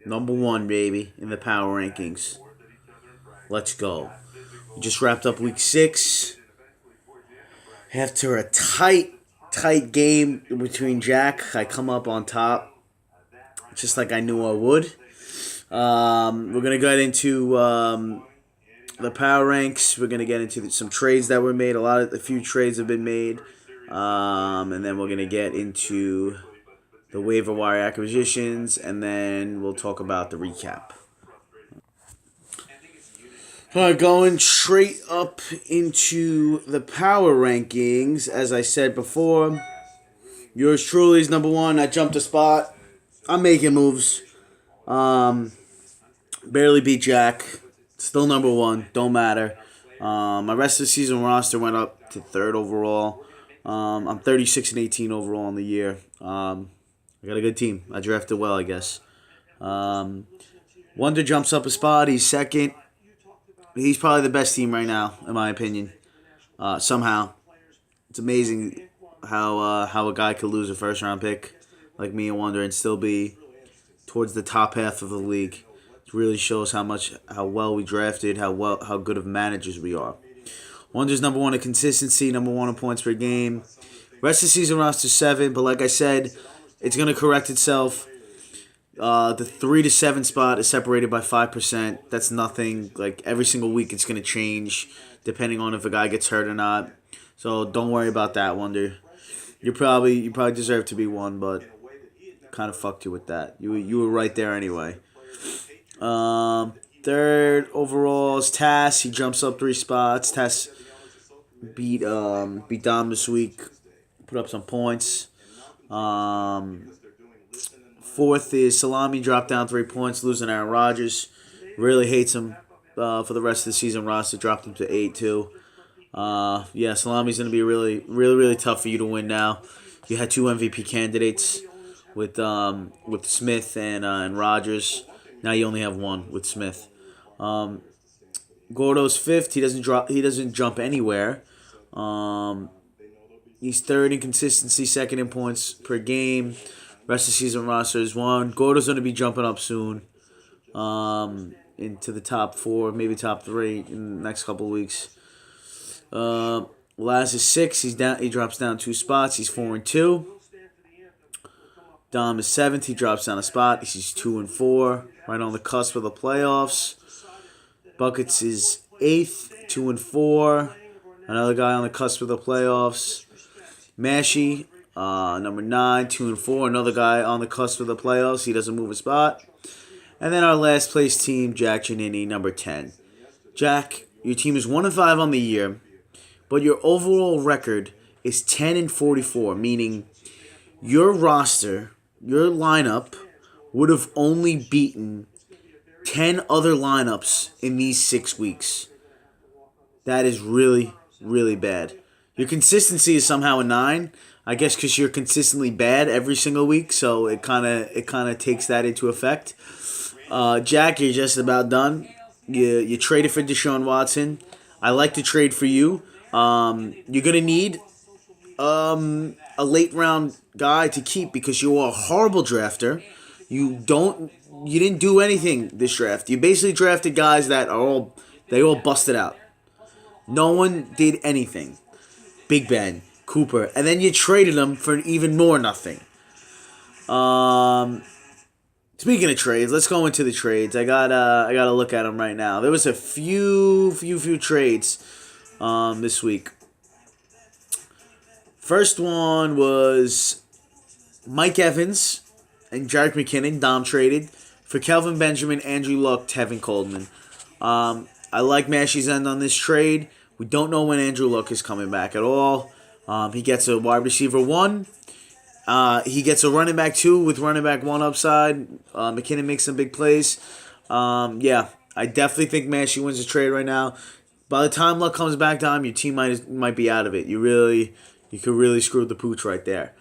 Number one, baby, in the power rankings. Let's go. We just wrapped up week 6. After a tight game between Jack, I come up on top, just like I knew I would. We're going to get into the power ranks. We're going to get into some trades that were made. A few trades have been made. And then we're going to get into the waiver wire acquisitions, and then we'll talk about the recap. All right, going straight up into the power rankings. As I said before, yours truly is number one. I jumped a spot. I'm making moves. Barely beat Jack. Still number one. Don't matter. My rest of the season roster went up to 3rd overall. I'm 36-18 overall in the year. I got a good team. I drafted well, I guess. Wonder jumps up a spot. He's 2nd. He's probably the best team right now, in my opinion. Somehow. It's amazing how a guy could lose a first-round pick like me and Wonder and still be towards the top half of the league. It really shows how well we drafted, how good of managers we are. Wonder's number one in consistency, number one in points per game. Rest of the season roster 7, but like I said, it's going to correct itself. The 3 to 7 spot is separated by 5%. That's nothing. Like every single week, it's going to change depending on if a guy gets hurt or not. So don't worry about that, Wonder. You probably deserve to be 1, but kind of fucked you with that. You were right there anyway. 3rd overall is Tass. He jumps up 3 spots. Tass beat Dom this week. Put up some points. 4th is Salami, dropped down 3 points, losing Aaron Rodgers. Really hates him for the rest of the season roster. Dropped him to 8 too. Salami's going to be really tough for you to win now. You had 2 MVP candidates with Smith and Rodgers. Now you only have 1 with Smith. Gordo's 5th. He doesn't jump anywhere. He's 3rd in consistency, 2nd in points per game. Rest of the season roster is 1. Gordo's going to be jumping up soon into the top 4, maybe top 3 in the next couple of weeks. Laz is 6. He drops down 2 spots. He's 4-2. Dom is 7th. He drops down a spot. He's 2-4, right on the cusp of the playoffs. Buckets is 8th, 2-4. Another guy on the cusp of the playoffs. Mashy, number 9, 2-4. Another guy on the cusp of the playoffs. He doesn't move a spot. And then our last place team, Jack Giannini, number 10. Jack, your team is 1-5 on the year, but your overall record is 10-44, meaning your roster, your lineup, would have only beaten 10 other lineups in these 6 weeks. That is really bad. Your consistency is somehow a 9. I guess because you're consistently bad every single week, so it kind of takes that into effect. Jack, you're just about done. You traded for Deshaun Watson. I like to trade for you. You're gonna need a late round guy to keep because you are a horrible drafter. You didn't do anything this draft. You basically drafted guys that all busted out. No one did anything. Big Ben, Cooper, and then you traded them for even more nothing. Speaking of trades, let's go into the trades. I gotta look at them right now. There was a few trades this week. First one was Mike Evans and Jerick McKinnon. Dom traded for Kelvin Benjamin, Andrew Luck, Tevin Coleman. I like Mashy's end on this trade. We don't know when Andrew Luck is coming back at all. He gets a wide receiver 1. He gets a running back 2 with running back 1 upside. McKinnon makes some big plays. I definitely think Mashy wins the trade right now. By the time Luck comes back, Dom, your team might be out of it. You could really screw the pooch right there.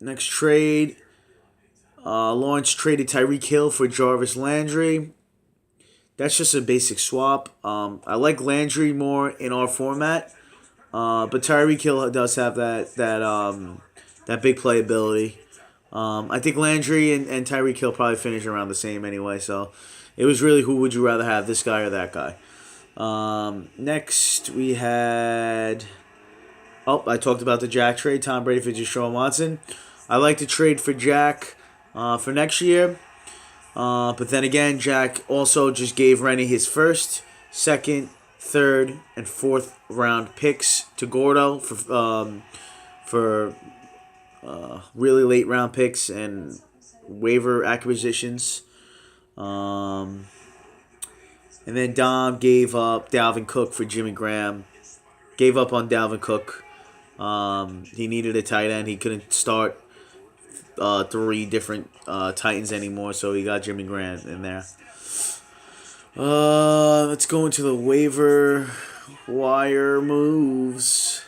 Next trade, Lawrence traded Tyreek Hill for Jarvis Landry. That's just a basic swap. I like Landry more in our format, but Tyreek Hill does have that big playability. I think Landry and Tyreek Hill probably finish around the same anyway. So it was really who would you rather have, this guy or that guy. Next we had. Oh, I talked about the Jack trade. Tom Brady for Deshaun Watson. I like to trade for Jack for next year. But then again, Jack also just gave Rennie his first, second, third, and fourth round picks to Gordo for really late round picks and waiver acquisitions. And then Dom gave up Dalvin Cook for Jimmy Graham. Gave up on Dalvin Cook. He needed a tight end. He couldn't start three different Titans anymore, so he got Jimmy Graham in there. Let's go into the waiver wire moves.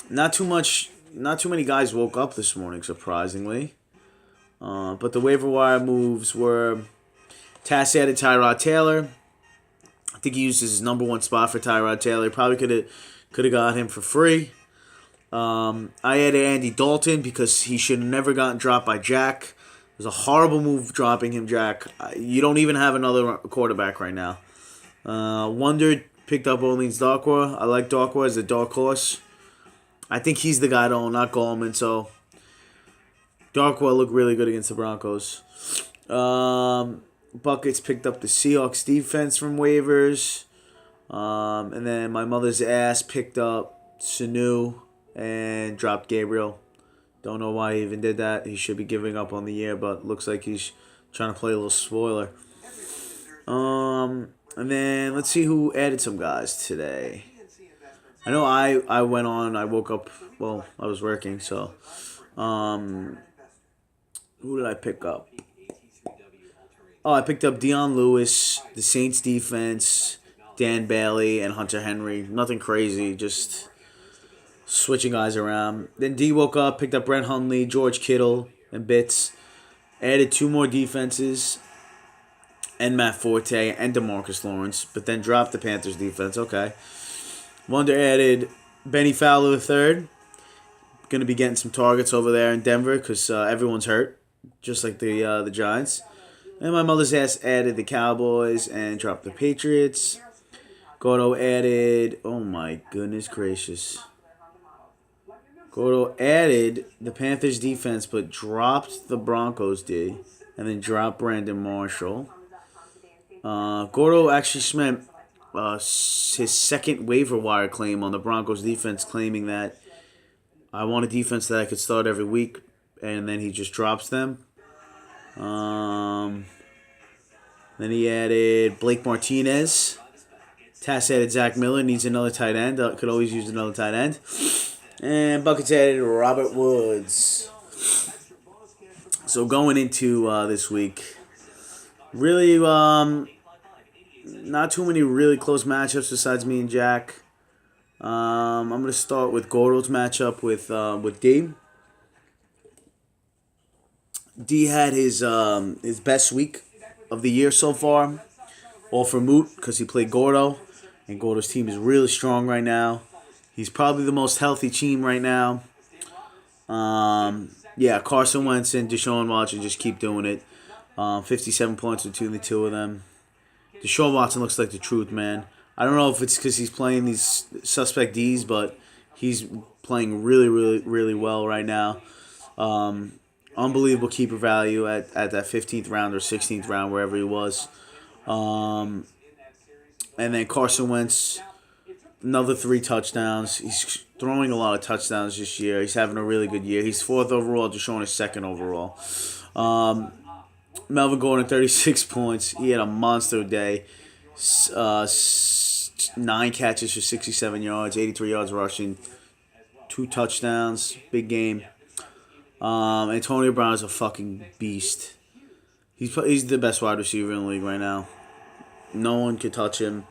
Not too many guys woke up this morning, surprisingly. But the waiver wire moves were Tass added Tyrod Taylor. I think he used his number one spot for Tyrod Taylor. Probably could have got him for free. I added Andy Dalton because he should have never gotten dropped by Jack. It was a horrible move dropping him, Jack. You don't even have another quarterback right now. Wonder picked up Orleans Darkwa. I like Darkwa as a dark horse. I think he's the guy though, not Gallman. So Darkwa looked really good against the Broncos. Buckets picked up the Seahawks defense from waivers. And then my mother's ass picked up Sanu and dropped Gabriel. Don't know why he even did that. He should be giving up on the year, but looks like he's trying to play a little spoiler. And then let's see who added some guys today. I know I went on. I woke up. Well, I was working, so. Who did I pick up? Oh, I picked up Dion Lewis, the Saints defense, Dan Bailey, and Hunter Henry. Nothing crazy, just switching guys around. Then D woke up, picked up Brent Hundley, George Kittle, and Bits. Added two more defenses, and Matt Forte, and DeMarcus Lawrence, but then dropped the Panthers defense. Okay. Wonder added Benny Fowler III. Going to be getting some targets over there in Denver because everyone's hurt, just like the Giants. And my mother's ass added the Cowboys and dropped the Patriots. Gordo added, oh my goodness gracious. Gordo added the Panthers defense but dropped the Broncos D. And then dropped Brandon Marshall. Gordo actually spent his second waiver wire claim on the Broncos defense, claiming that I want a defense that I could start every week. And then he just drops them. Then he added Blake Martinez. Tass added Zach Miller. Needs another tight end. Could always use another tight end. And Buckets added Robert Woods. So going into this week, really not too many really close matchups besides me and Jack. I'm going to start with Gordo's matchup with D. D had his best week of the year so far, all for Moot because he played Gordo, and Gordo's team is really strong right now. He's probably the most healthy team right now. Yeah, Carson Wentz and Deshaun Watson just keep doing it. 57 points between the two of them. Deshaun Watson looks like the truth, man. I don't know if it's because he's playing these suspect Ds, but he's playing really, really, really well right now. Unbelievable keeper value at that 15th round or 16th round, wherever he was. And then Carson Wentz, another 3 touchdowns. He's throwing a lot of touchdowns this year. He's having a really good year. He's 4th overall. Deshaun is 2nd overall. Melvin Gordon, 36 points. He had a monster day. 9 catches for 67 yards, 83 yards rushing, 2 touchdowns. Big game. Antonio Brown is a fucking beast. He's the best wide receiver in the league right now. No one can touch him.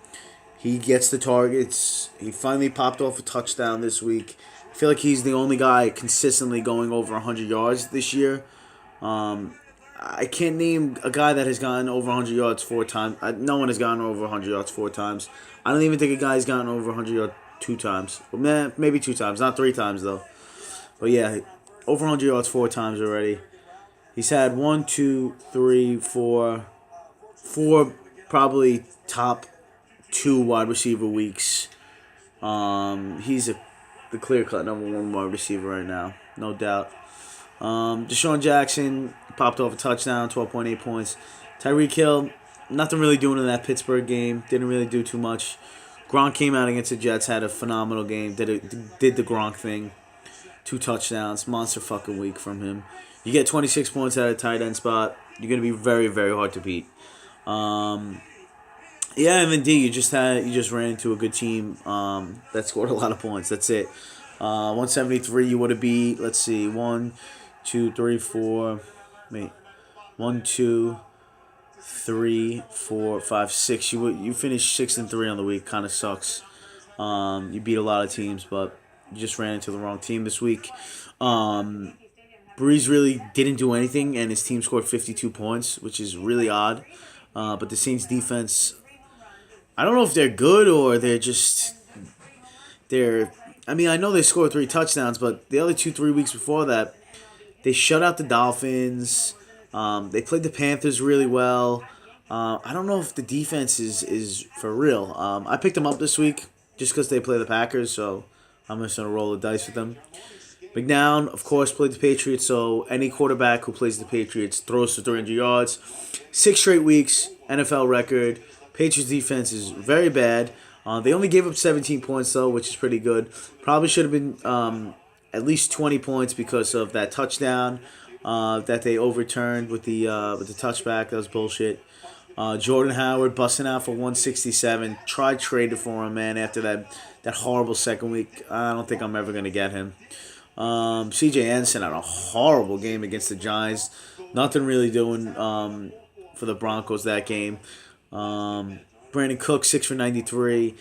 He gets the targets. He finally popped off a touchdown this week. I feel like he's the only guy consistently going over 100 yards this year. I can't name a guy that has gotten over 100 yards 4 times. No one has gotten over 100 yards 4 times. I don't even think a guy's gotten over 100 yards 2 times. Maybe 2 times. Not 3 times, though. But yeah, over 100 yards 4 times already. He's had one, two, three, four probably top 2 wide receiver weeks. He's the clear-cut #1 wide receiver right now, no doubt. Deshaun Jackson popped off a touchdown, 12.8 points. Tyreek Hill, nothing really doing in that Pittsburgh game. Didn't really do too much. Gronk came out against the Jets, had a phenomenal game. Did the Gronk thing. 2 touchdowns. Monster fucking week from him. You get 26 points at a tight end spot. You're going to be very, very hard to beat. Yeah, MND, you just ran into a good team that scored a lot of points. That's it. 173 you would have beat. Let's see. 1, 2, 3, 4. Wait. 1, 2, 3, 4, 5, 6. You finished 6-3 on the week. Kind of sucks. You beat a lot of teams, but you just ran into the wrong team this week. Breeze really didn't do anything, and his team scored 52 points, which is really odd. But the Saints defense, I don't know if they're good or I mean, I know they scored 3 touchdowns, but the other 2-3 weeks before that, they shut out the Dolphins. They played the Panthers really well. I don't know if the defense is for real. I picked them up this week just because they play the Packers, so I'm just going to roll the dice with them. McNown, of course, played the Patriots, so any quarterback who plays the Patriots throws for 300 yards. 6 straight weeks, NFL record. Patriots defense is very bad. They only gave up 17 points, though, which is pretty good. Probably should have been at least 20 points because of that touchdown that they overturned with the touchback. That was bullshit. Jordan Howard busting out for 167. Tried traded for him, man, after that horrible second week. I don't think I'm ever going to get him. C.J. Anderson had a horrible game against the Giants. Nothing really doing for the Broncos that game. Brandon Cook, 6 for 93.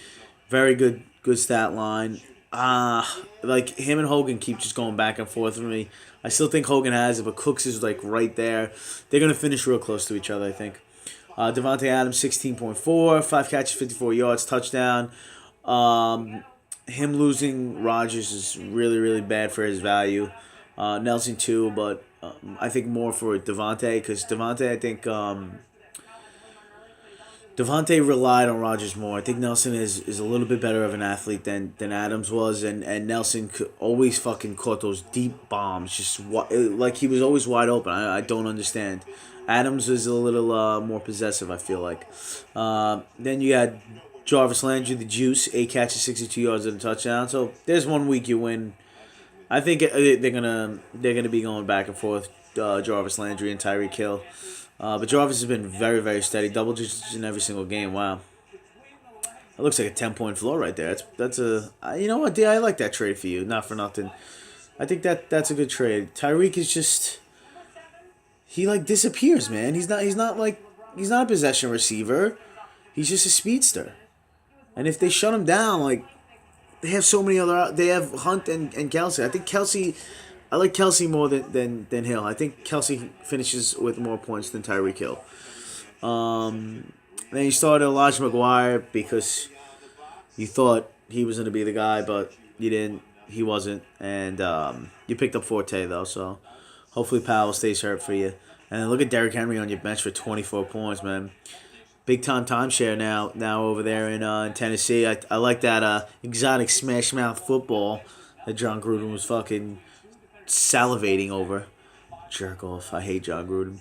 Very good stat line. Like him and Hogan keep just going back and forth with me. I still think Hogan has it, but Cooks is like right there. They're going to finish real close to each other, I think. Devontae Adams, 16.4. 5 catches, 54 yards, touchdown. Him losing Rodgers is really, really bad for his value. Nelson too, but I think more for Devontae because Devontae, I think Devontae relied on Rodgers more. I think Nelson is a little bit better of an athlete than Adams was, and Nelson always fucking caught those deep bombs, just like he was always wide open. I don't understand. Adams was a little more possessive, I feel like. Then you had Jarvis Landry, the juice, 8 catches, 62 yards and a touchdown. So there's 1 week you win. I think they're gonna be going back and forth, Jarvis Landry and Tyreek Hill. But Jarvis has been very, very steady, double digits in every single game. Wow, that looks like a 10-point floor right there. That's you know what, D, I like that trade for you. Not for nothing. I think that's a good trade. Tyreek is just he like disappears, man. He's not a possession receiver. He's just a speedster. And if they shut him down, like, they have so many other... They have Hunt and Kelsey. I think Kelsey... I like Kelsey more than Hill. I think Kelsey finishes with more points than Tyreek Hill. Then you started Elijah McGuire because you thought he was going to be the guy, but you didn't. He wasn't. And you picked up Forte, though, so hopefully Powell stays hurt for you. And then look at Derrick Henry on your bench for 24 points, man. Big time timeshare now over there in Tennessee. I like that exotic smash mouth football that John Gruden was fucking salivating over. Jerk off. I hate John Gruden.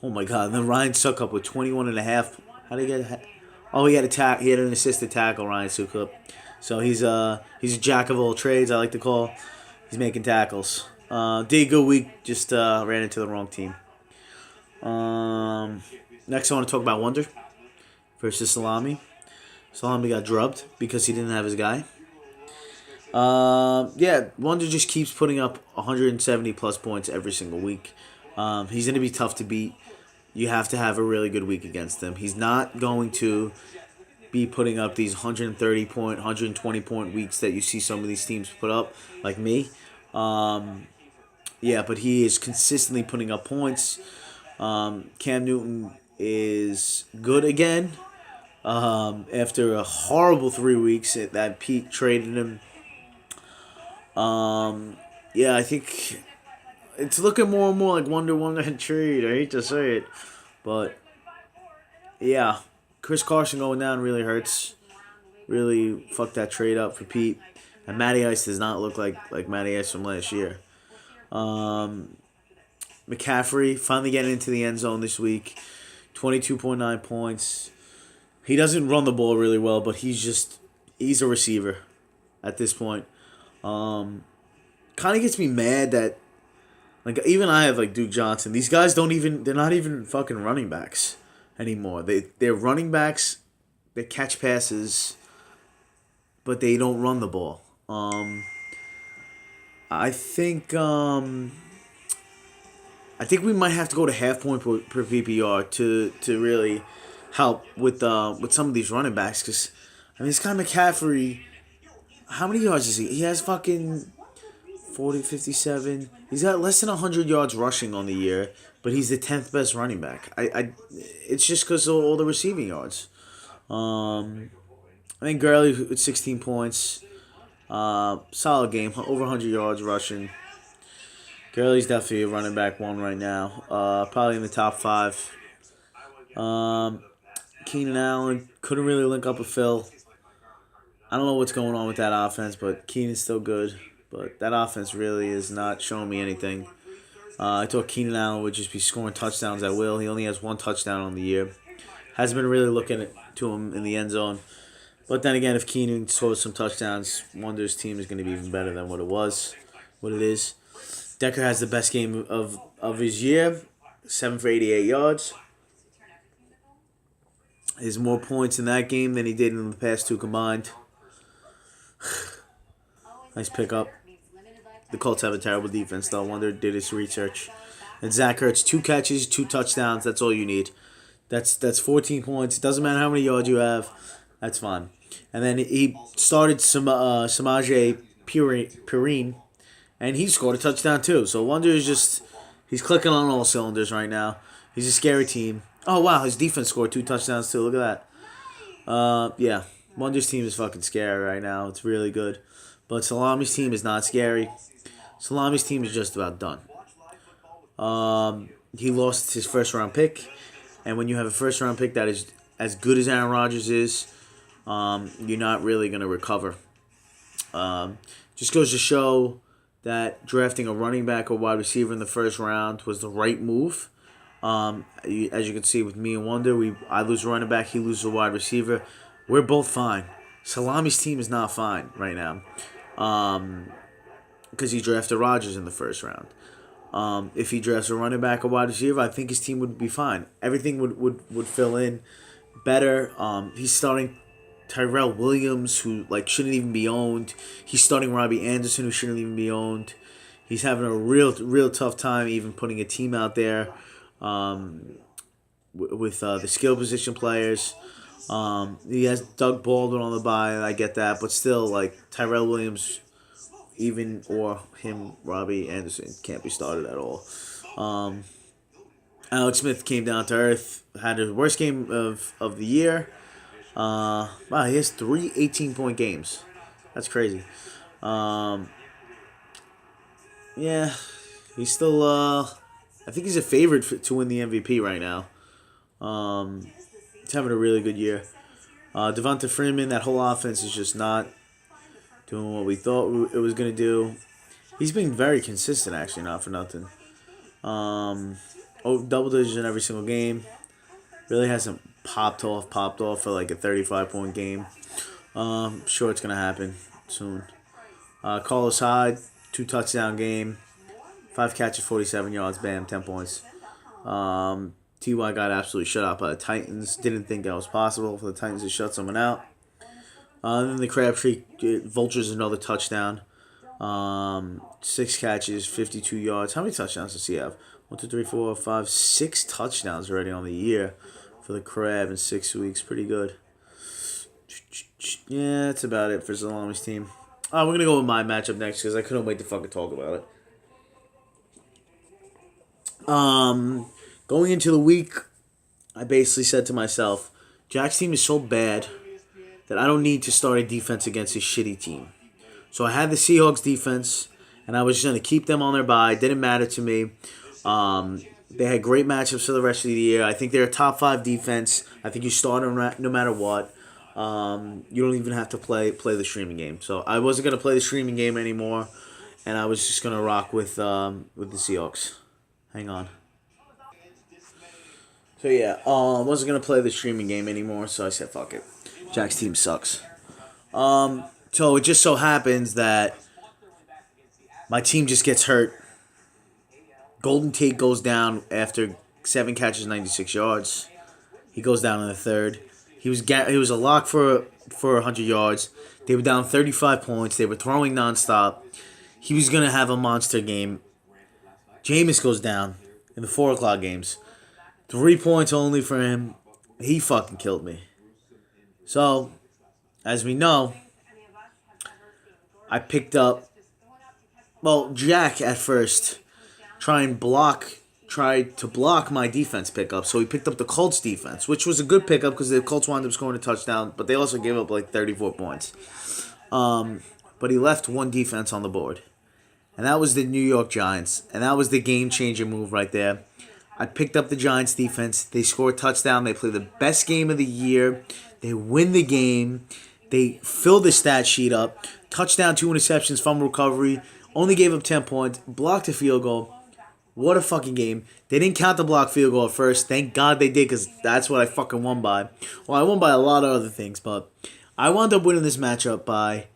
Oh my god. And then Ryan Suckup with 21.5. How did he get? Oh, he had an assisted tackle. Ryan Suckup. So he's a jack of all trades. I like to call. He's making tackles. Did a good week. Just ran into the wrong team. Next, I want to talk about Wonder versus Salami. Salami got drubbed because he didn't have his guy. Yeah, Wonder just keeps putting up 170 plus points every single week. He's going to be tough to beat. You have to have a really good week against him. He's not going to be putting up these 130 point, 120 point weeks that you see some of these teams put up, like me. Yeah, but he is consistently putting up points. Cam Newton is good again. After a horrible 3 weeks that Pete traded him. Yeah, I think it's looking more and more like Wonder Woman trade. I hate to say it, but yeah, Chris Carson going down really hurts. Really fucked that trade up for Pete. And Matty Ice does not look like Matty Ice from last year. McCaffrey finally getting into the end zone this week. 22.9 points. He doesn't run the ball really well, but he's a receiver at this point. Kind of gets me mad that like even I have like Duke Johnson. These guys they're not even fucking running backs anymore. They're running backs that catch passes, but they don't run the ball. I think we might have to go to half point per PPR to really help with some of these running backs, because I mean this guy McCaffrey, how many yards is he? He has fucking 40, 57. He's got less than 100 yards rushing on the year, but he's the 10th best running back. It's just because of all the receiving yards. I think Gurley with 16 points. Solid game, over 100 yards rushing. Gurley's definitely a running back one right now. Probably in the top 5. Keenan Allen couldn't really link up with Phil. I don't know what's going on with that offense, but Keenan's still good. But that offense really is not showing me anything. I thought Keenan Allen would just be scoring touchdowns at will. He only has 1 touchdown on the year. Hasn't been really looking to him in the end zone. But then again, if Keenan scores some touchdowns, Wonder's team is going to be even better than what it is. Decker has the best game of his year, 7 for 88 yards. He has more points in that game than he did in the past 2 combined. Nice pickup. The Colts have a terrible defense, though. Wonder did his research. And Zach Ertz, 2 catches, 2 touchdowns. That's all you need. That's 14 points. It doesn't matter how many yards you have. That's fine. And then he started Samaje Perine, and he scored a touchdown too. So Wonder is he's clicking on all cylinders right now. He's a scary team. Oh, wow, his defense scored 2 touchdowns too. Look at that. Yeah, Wonder's team is fucking scary right now. It's really good. But Salami's team is not scary. Salami's team is just about done. He lost his first-round pick. And when you have a first-round pick that is as good as Aaron Rodgers is, you're not really going to recover. Just goes to show that drafting a running back or wide receiver in the first round was the right move. As you can see with me and Wonder, I lose a running back, he loses a wide receiver. We're both fine. Salami's team is not fine right now, because he drafted Rodgers in the first round. If he drafts a running back or wide receiver, I think his team would be fine. Everything would fill in better. He's starting Tyrell Williams, who shouldn't even be owned. He's starting Robbie Anderson, who shouldn't even be owned. He's having a real tough time even putting a team out there with the skill position players. He has Doug Baldwin on the bye, I get that, but still, Tyrell Williams, or him, Robbie Anderson, can't be started at all. Alex Smith came down to earth, had his worst game of the year. Wow, he has 3 18-point games. That's crazy. Yeah, he's still, I think he's a favorite to win the MVP right now. He's having a really good year. Devonta Freeman, that whole offense is just not doing what we thought it was going to do. He's been very consistent, actually, not for nothing. Double digits in every single game. Really hasn't popped off for a 35-point game. Sure it's going to happen soon. Carlos Hyde, 2 touchdown game. 5 catches, 47 yards, bam, 10 points. T.Y. got absolutely shut out by the Titans. Didn't think that was possible for the Titans to shut someone out. Then the Crabtree vultures another touchdown. 6 catches, 52 yards. How many touchdowns does he have? 1, 2, 3, 4, 5, 6 touchdowns already on the year for the Crab in 6 weeks. Pretty good. Yeah, that's about it for Salami's team. We're going to go with my matchup next because I couldn't wait to fucking talk about it. Going into the week, I basically said to myself, Jack's team is so bad that I don't need to start a defense against his shitty team. So I had the Seahawks defense, and I was just going to keep them on their bye. It didn't matter to me. They had great matchups for the rest of the year. I think they're a top 5 defense. I think you start them no matter what. You don't even have to play the streaming game. So I wasn't going to play the streaming game anymore, and I was just going to rock with the Seahawks. Hang on. So yeah, I wasn't going to play the streaming game anymore, so I said fuck it. Jack's team sucks. So it just so happens that my team just gets hurt. Golden Tate goes down after 7 catches, 96 yards. He goes down in the third. He was a lock for 100 yards. They were down 35 points. They were throwing nonstop. He was gonna have a monster game. Jameis goes down in the 4 o'clock games. 3 points only for him. He fucking killed me. So, as we know, I picked up. Well, Jack at first tried to block my defense pickup, so he picked up the Colts defense, which was a good pickup because the Colts wound up scoring a touchdown, but they also gave up like 34 points. But he left one defense on the board, and that was the New York Giants, and that was the game-changer move right there. I picked up the Giants defense. They score a touchdown. They play the best game of the year. They win the game. They fill the stat sheet up. Touchdown, 2 interceptions, fumble recovery. Only gave up 10 points. Blocked a field goal. What a fucking game. They didn't count the block field goal at first. Thank God they did, because that's what I fucking won by. Well, I won by a lot of other things, but I wound up winning this matchup by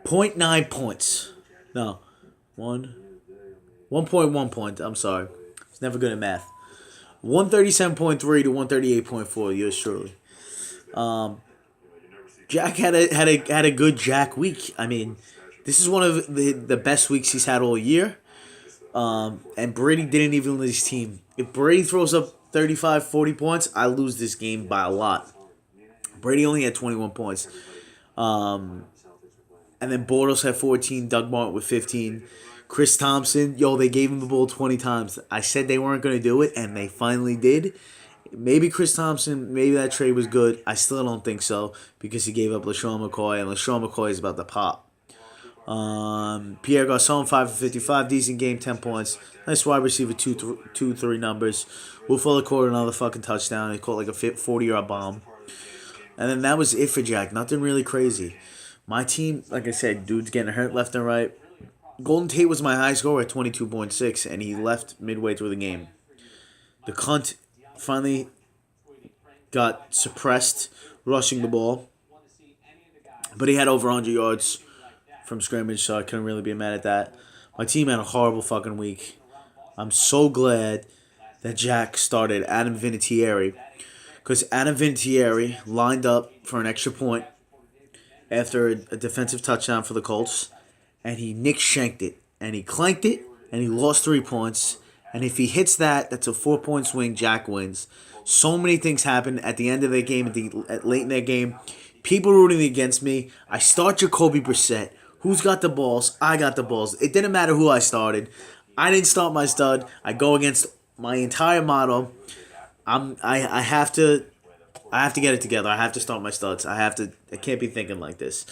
0.9 points. No. 1.1 points. I'm sorry. I was never good at math. 137.3 to 138.4. Yours truly. Jack had a good Jack week. I mean, this is one of the best weeks he's had all year. And Brady didn't even lead his team. If Brady throws up 35, 40 points, I lose this game by a lot. Brady only had 21 points. And then Bortles had 14, Doug Martin with 15. Chris Thompson, they gave him the ball 20 times. I said they weren't going to do it, and they finally did. Maybe Chris Thompson, maybe that trade was good. I still don't think so, because he gave up LaShawn McCoy, and LaShawn McCoy is about to pop. Pierre Garçon, 5 for 55, decent game, 10 points. Nice wide receiver, 3 numbers. Will Fuller caught another fucking touchdown. He caught like a 40-yard bomb. And then that was it for Jack. Nothing really crazy. My team, like I said, dude's getting hurt left and right. Golden Tate was my high scorer at 22.6, and he left midway through the game. The cunt finally got suppressed rushing the ball, but he had over 100 yards from scrimmage, so I couldn't really be mad at that. My team had a horrible fucking week. I'm so glad that Jack started Adam Vinatieri, because Adam Vinatieri lined up for an extra point after a defensive touchdown for the Colts, and he Nick shanked it, and he clanked it, and he lost 3 points. And if he hits that, that's a 4-point swing. Jack wins. So many things happen at the end of the game, late in that game. People rooting against me. I start Jacoby Brissett. Who's got the balls? I got the balls. It didn't matter who I started. I didn't start my stud. I go against my entire motto. I have to get it together. I have to start my studs. I can't be thinking like this.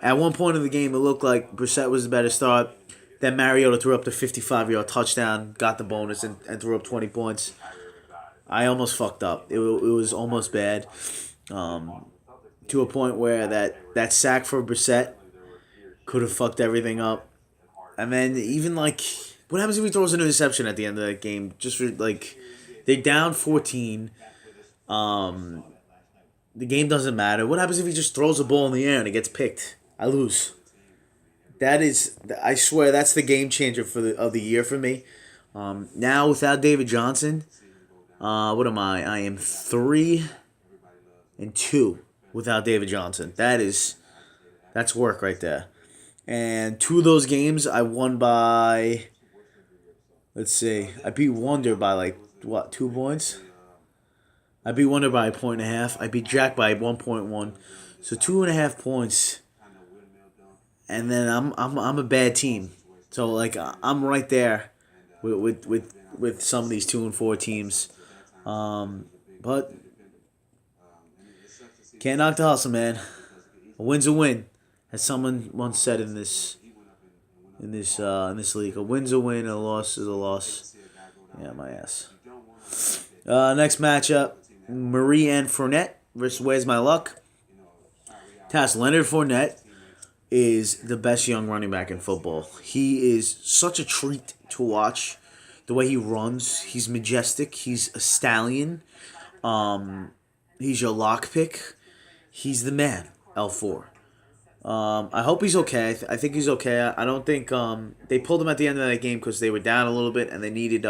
At one point in the game, it looked like Brissett was the better start. Then Mariota threw up the 55-yard touchdown, got the bonus, and threw up 20 points. I almost fucked up. It was almost bad, to a point where that sack for Brissett could have fucked everything up. And then even what happens if he throws an interception at the end of that game? Just for they're down 14. The game doesn't matter. What happens if he just throws a ball in the air and it gets picked? I lose. I swear, that's the game changer of the year for me. Now without David Johnson, what am I? I am 3-2 without David Johnson. That's work right there. And 2 of those games I won by. Let's see, I beat Wonder by 2 points. I beat Wonder by 1.5. I beat Jack by 1.1. So 2.5 points. And then I'm a bad team. So I'm right there with some of these 2-4 teams. But can't knock the hustle, man. A win's a win, as someone once said in this in this league. A win's a win, a loss is a loss. Yeah, my ass. Next matchup, Marie-Anne Fournette versus Where's My Luck. Leonard Fournette is the best young running back in football. He is such a treat to watch. The way he runs, he's majestic. He's a stallion. He's your lock pick. He's the man, L4. I hope he's okay. I think he's okay. I don't think they pulled him at the end of that game because they were down a little bit and they needed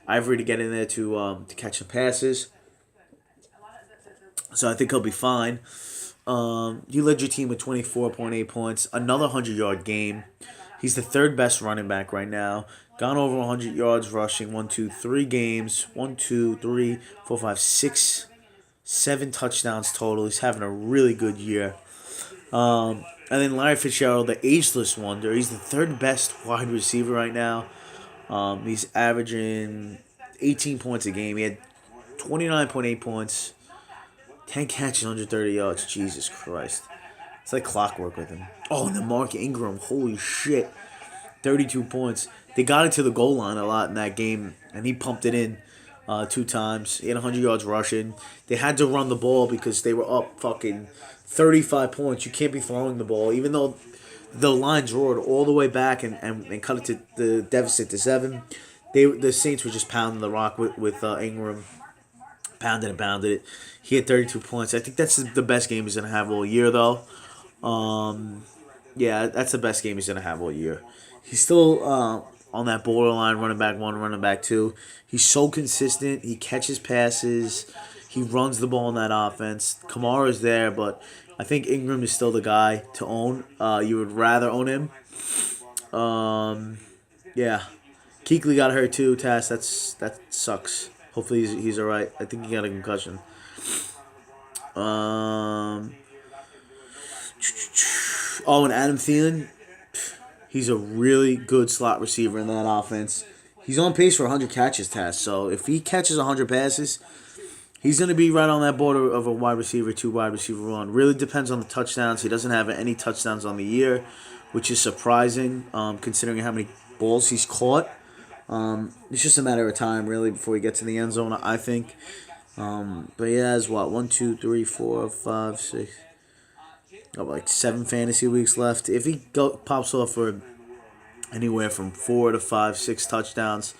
Ivory to get in there to catch some passes. So I think he'll be fine. He led your team with 24.8 points. Another 100-yard game. He's the third best running back right now. Gone over 100 yards rushing. 1, 2, 3 games. 1, 2, 3, 4, 5, 6, 7 touchdowns total. He's having a really good year. And then Larry Fitzgerald, the ageless wonder. He's the third best wide receiver right now. He's averaging 18 points a game. He had 29.8 points. 10 catches, 130 yards. Jesus Christ. It's like clockwork with him. Oh, and then Mark Ingram. Holy shit. 32 points. They got it to the goal line a lot in that game, and he pumped it in 2 times. He had 100 yards rushing. They had to run the ball because they were up fucking 35 points. You can't be throwing the ball. Even though the lines roared all the way back and cut it to the deficit to 7, the Saints were just pounding the rock with Ingram. Pounded it. He had 32 points. I think that's the best game he's going to have all year, though. Yeah, that's the best game he's going to have all year. He's still on that borderline, running back 1, running back 2. He's so consistent. He catches passes. He runs the ball in that offense. Kamara's there, but I think Ingram is still the guy to own. You would rather own him. Yeah. Kuechly got hurt too, Tass. That sucks. Hopefully he's all right. I think he got a concussion. Oh, and Adam Thielen, he's a really good slot receiver in that offense. He's on pace for 100 catches, Tass. So if he catches 100 passes, he's going to be right on that border of a wide receiver, 2 wide receiver 1. Really depends on the touchdowns. He doesn't have any touchdowns on the year, which is surprising considering how many balls he's caught. It's just a matter of time, really, before he gets in the end zone, I think. But he has, 1, 2, 3, 4, 5, 6... got like 7 fantasy weeks left. If he pops off for anywhere from 4 to 5, 6 touchdowns,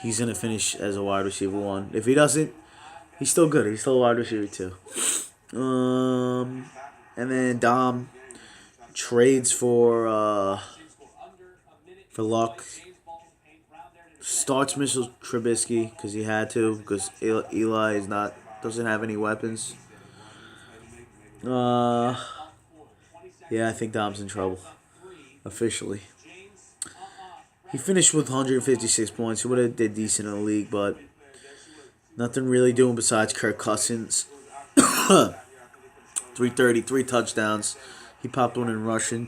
he's going to finish as a wide receiver 1. If he doesn't, he's still good. He's still a wide receiver 2. And then Dom trades for Luck. Starts Mitchell Trubisky because he had to, because Eli doesn't have any weapons. Yeah, I think Dom's in trouble. Officially. He finished with 156 points. He would have did decent in the league, but nothing really doing besides Kirk Cousins. 330, 3 touchdowns. He popped one in rushing.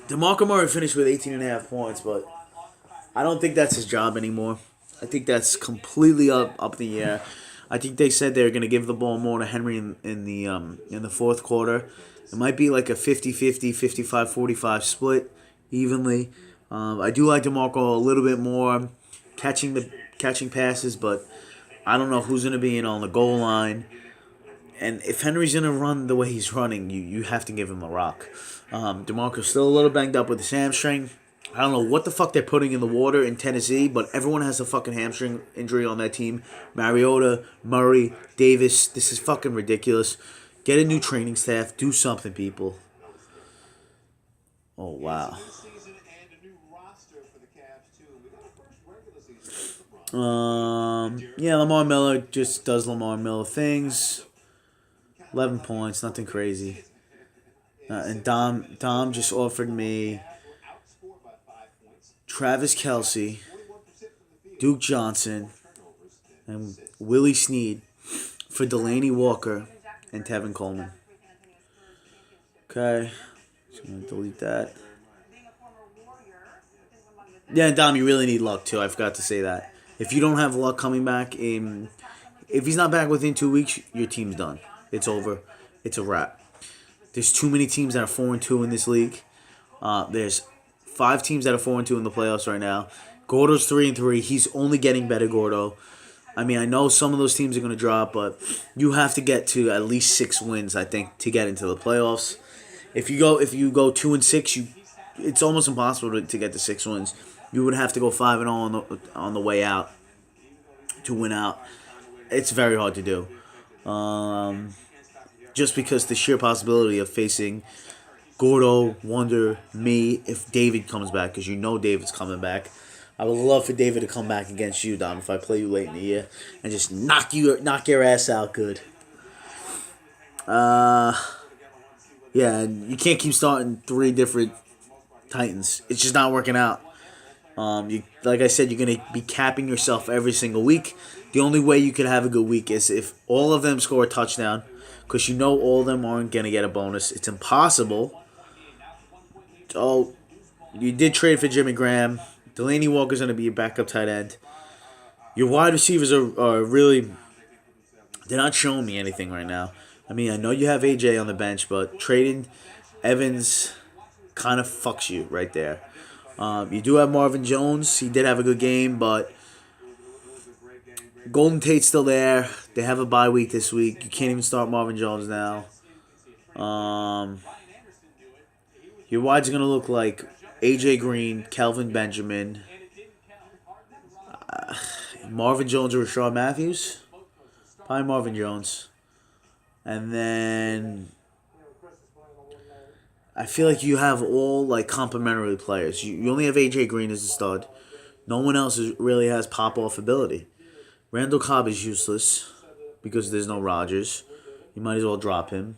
DeMarco Murray finished with 18.5 points, but I don't think that's his job anymore. I think that's completely up in the air. I think they said they're going to give the ball more to Henry in the fourth quarter. It might be like a 50-50, 55-45 split evenly. I do like DeMarco a little bit more catching passes, but I don't know who's going to be in on the goal line. And if Henry's going to run the way he's running, you have to give him a rock. DeMarco's still a little banged up with his hamstring. I don't know what the fuck they're putting in the water in Tennessee, but everyone has a fucking hamstring injury on that team. Mariota, Murray, Davis. This is fucking ridiculous. Get a new training staff. Do something, people. Oh, wow. Yeah, Lamar Miller just does Lamar Miller things. 11 points, nothing crazy. And Dom just offered me Travis Kelce, Duke Johnson, and Willie Snead for Delaney Walker and Tevin Coleman. Okay, just gonna delete that. Yeah, and Dom, you really need Luck too. I forgot to say that. If you don't have Luck coming back if he's not back within 2 weeks, your team's done. It's over. It's a wrap. There's too many teams that are 4-2 in this league. There's 5 teams that are 4-2 in the playoffs right now. Gordo's 3-3. He's only getting better, Gordo. I mean, I know some of those teams are going to drop, but you have to get to at least 6 wins, I think, to get into the playoffs. If you go 2-6, it's almost impossible to get to 6 wins. You would have to go 5-0 on the way out to win out. It's very hard to do. Just because the sheer possibility of facing Gordo, Wonder, me, if David comes back, because you know David's coming back. I would love for David to come back against you, Dom, if I play you late in the year and just knock your ass out good. Yeah, and you can't keep starting 3 different Titans. It's just not working out. Like I said, you're gonna be capping yourself every single week. The only way you can have a good week is if all of them score a touchdown, because you know all of them aren't gonna get a bonus. It's impossible. Oh, you did trade for Jimmy Graham. Delaney Walker's going to be your backup tight end. Your wide receivers are really... They're not showing me anything right now. I mean, I know you have AJ on the bench, but trading Evans kind of fucks you right there. You do have Marvin Jones. He did have a good game, but Golden Tate's still there. They have a bye week this week. You can't even start Marvin Jones now. Your wide's going to look like AJ Green, Kelvin Benjamin, Marvin Jones or Rashard Matthews. Probably Marvin Jones. And then I feel like you have all like complementary players. You only have AJ Green as a stud. No one else really has pop-off ability. Randall Cobb is useless because there's no Rodgers. You might as well drop him.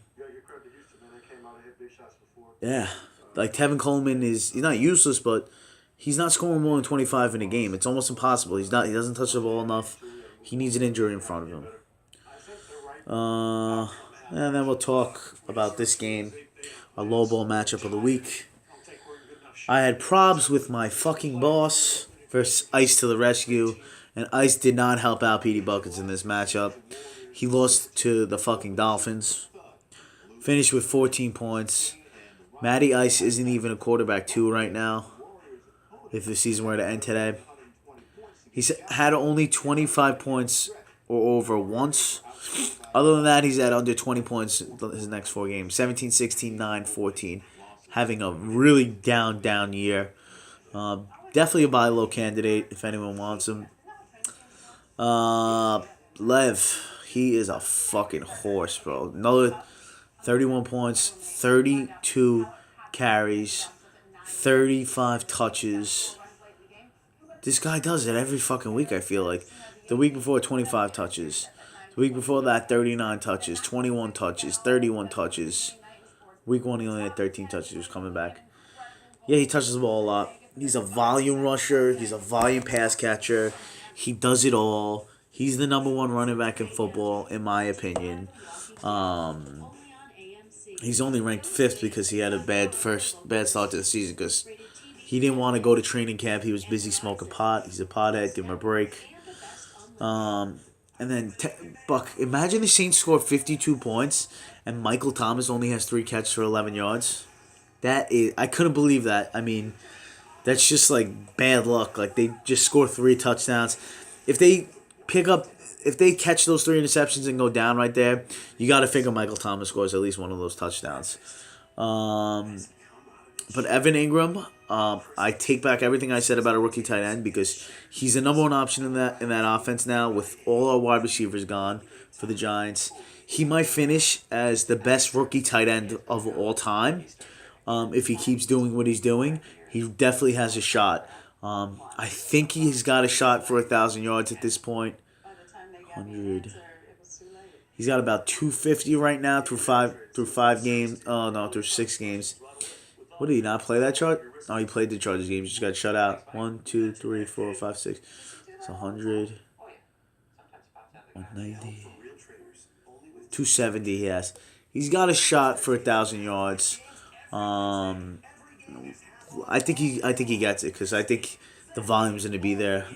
Yeah. Like, Tevin Coleman he's not useless, but he's not scoring more than 25 in a game. It's almost impossible. He doesn't touch the ball enough. He needs an injury in front of him. And then we'll talk about this game, our low ball matchup of the week. I had probs with my fucking boss versus Ice to the rescue, and Ice did not help out Petey Buckets in this matchup. He lost to the fucking Dolphins. Finished with 14 points. Matty Ice isn't even a quarterback 2 right now, if the season were to end today. He's had only 25 points or over once. Other than that, he's had under 20 points his next 4 games. 17, 16, 9, 14. Having a really down year. Definitely a buy low candidate if anyone wants him. Lev, he is a fucking horse, bro. Another 31 points, 32 carries, 35 touches. This guy does it every fucking week, I feel like. The week before, 25 touches. The week before that, 39 touches, 21 touches, 31 touches. Week 1, he only had 13 touches. He was coming back. Yeah, he touches the ball a lot. He's a volume rusher. He's a volume pass catcher. He does it all. He's the number 1 running back in football, in my opinion. He's only ranked 5th because he had a bad start to the season because he didn't want to go to training camp. He was busy smoking pot. He's a pothead. Give him a break. And then, Buck, imagine the Saints score 52 points and Michael Thomas only has 3 catches for 11 yards. I couldn't believe that. I mean, that's just like bad luck. Like, they just score 3 touchdowns. If they catch those 3 interceptions and go down right there, you got to figure Michael Thomas scores at least one of those touchdowns. But Evan Ingram, I take back everything I said about a rookie tight end because he's the number 1 option in that offense now with all our wide receivers gone for the Giants. He might finish as the best rookie tight end of all time if he keeps doing what he's doing. He definitely has a shot. I think he's got a shot for 1,000 yards at this point. 100. He's got about 250 right now through 5 games. Oh no, through 6 games. What, did he not play that chart? No, he played the Chargers games. He just got shut out. 1, 2, 3, 4, 5, 6. It's 100. 190. 270 he has. He's got a shot for 1,000 yards. I think he gets it because I think the volume's going to be there.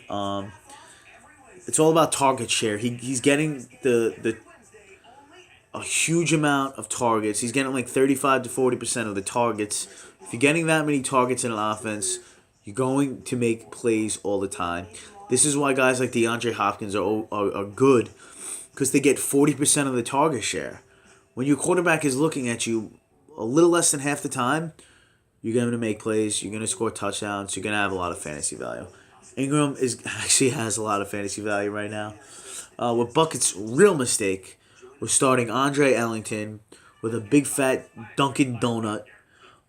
It's all about target share. He's getting a huge amount of targets. He's getting like 35 to 40% of the targets If you're getting that many targets in an offense, you're going to make plays all the time. This is why guys like DeAndre Hopkins are good, because they get 40% of the target share. When your quarterback is looking at you a little less than half the time, you're going to make plays. You're going to score touchdowns. You're going to have a lot of fantasy value. Ingram actually has a lot of fantasy value right now. What Bucket's real mistake was starting Andre Ellington with a big fat Dunkin' Donut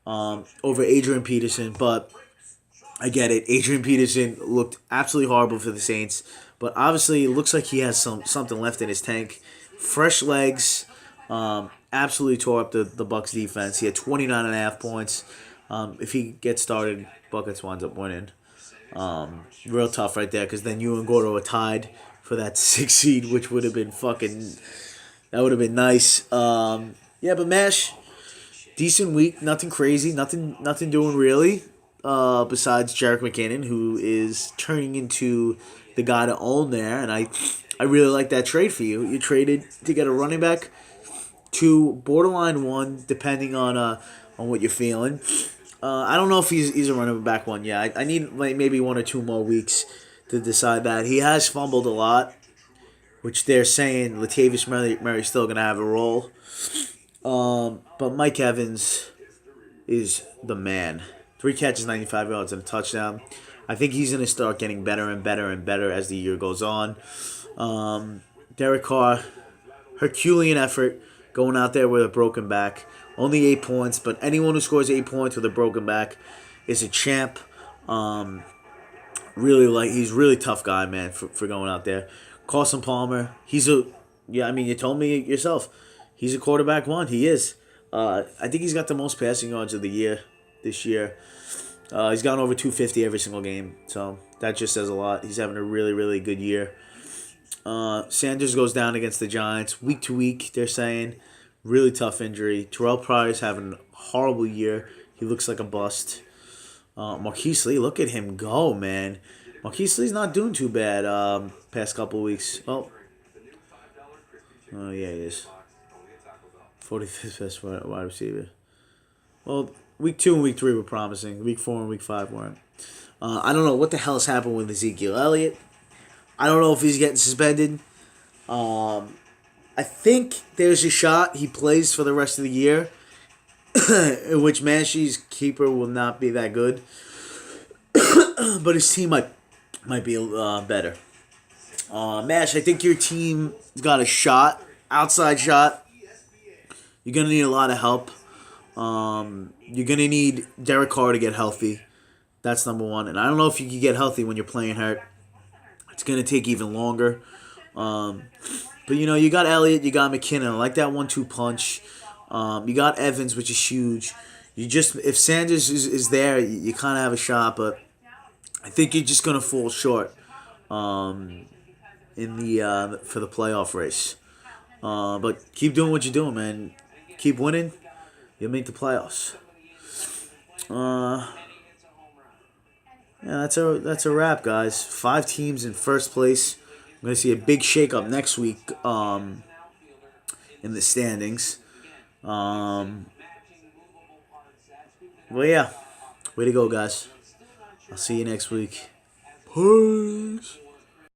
over Adrian Peterson. But I get it. Adrian Peterson looked absolutely horrible for the Saints. But obviously, it looks like he has something left in his tank. Fresh legs. Absolutely tore up the Bucks defense. He had 29.5 points. If he gets started, Buckets winds up winning. Real tough right there, because then you and Gordo are tied for that 6th seed, which would have been that would have been nice. Yeah, but Mash, decent week, nothing crazy, nothing doing really, besides Jerick McKinnon, who is turning into the guy to own there, and I really like that trade for you. You traded to get a running back to borderline 1, depending on what you're feeling. I don't know if he's a running back 1 yet. I need maybe 1 or 2 more weeks to decide that. He has fumbled a lot, which they're saying Latavius Murray's still going to have a role. But Mike Evans is the man. 3 catches, 95 yards, and a touchdown. I think he's going to start getting better and better and better as the year goes on. Derek Carr, Herculean effort, going out there with a broken back. Only 8 points, but anyone who scores 8 points with a broken back is a champ. He's really tough guy, man, for going out there. Carson Palmer, you told me yourself, he's a quarterback 1. He is. I think he's got the most passing yards of the year this year. He's gotten over 250 every single game, so that just says a lot. He's having a really, really good year. Sanders goes down against the Giants week to week, they're saying. Really tough injury. Terrell Pryor's having a horrible year. He looks like a bust. Marquise Lee, look at him go, man. Marquise Lee's not doing too bad past couple weeks. Oh, yeah, he is. 45th best wide receiver. Well, week 2 and week 3 were promising. Week 4 and week 5 weren't. I don't know what the hell's happened with Ezekiel Elliott. I don't know if he's getting suspended. I think there's a shot he plays for the rest of the year, in which Massey's keeper will not be that good, but his team might be better. Mash, I think your team's got a shot, outside shot. You're gonna need a lot of help. You're gonna need Derek Carr to get healthy. That's number 1, and I don't know if you can get healthy when you're playing hurt. It's gonna take even longer. But, you got Elliott, you got McKinnon. I like that 1-2 punch. You got Evans, which is huge. If Sanders is there, you kind of have a shot, but I think you're just going to fall short for the playoff race. But keep doing what you're doing, man. Keep winning. You'll make the playoffs. Yeah, that's a wrap, guys. 5 teams in first place. I'm going to see a big shakeup next week in the standings. Well, yeah. Way to go, guys. I'll see you next week. Peace.